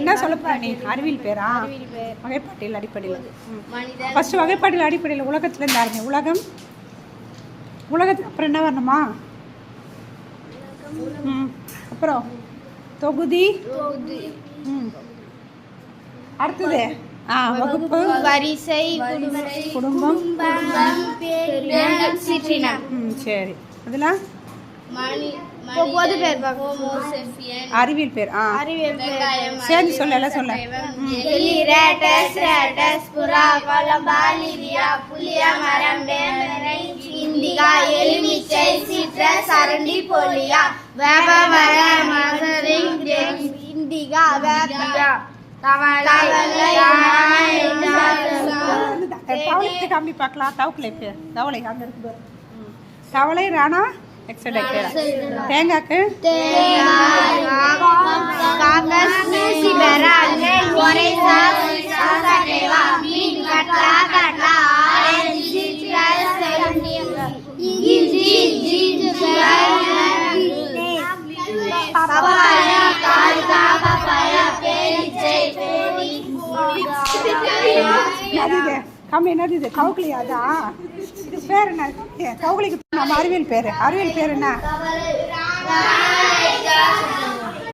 என்ன சொல்ல போற நீ? அறிவியல் பேரா? வகைப்பாட்டியல் அடிப்படையில். ஃபர்ஸ்ட் வகைப்பாட்டியல் அடிப்படையில் உலகத்துலேருந்து ஆரம்பி. உலகம், உலகத்துக்கு அப்புறம் என்ன வரணுமா? அப்புறம் தொகுதி. அடுத்தது வகுப்பு, வரிசை, குடும்பம், சிற்றினம். சரி. அதெல்லாம் பொது பேர், அறிவியல் பேர். அறிவியல் பேர். சேர்ந்து சொல்ல, எல்லாம் சொல்ல. புறா, கொலம்பாலிரியா, புளிய மரம், வேமரை, இந்திகா, எலுமிச்சை, சிட்ரஸ், அரண்டி, போலியா, வேப்ப மரம், மகரிங், இந்திகா, வேப்பியா, தவளை, தவளை காமி பார்க்கலாம். தவளை பேர், தவளை அங்கே இருக்கு. தவளை, ராணா, எக்ஸட்ரா. தேங்காய்க்கு கம்மி என்னது இது? கவுக்கலியாதா? இது பேர் என்ன? கவுக்கலிக்கு நம்ம அறிவியல் பேர். அறிவியல் பேர் என்ன?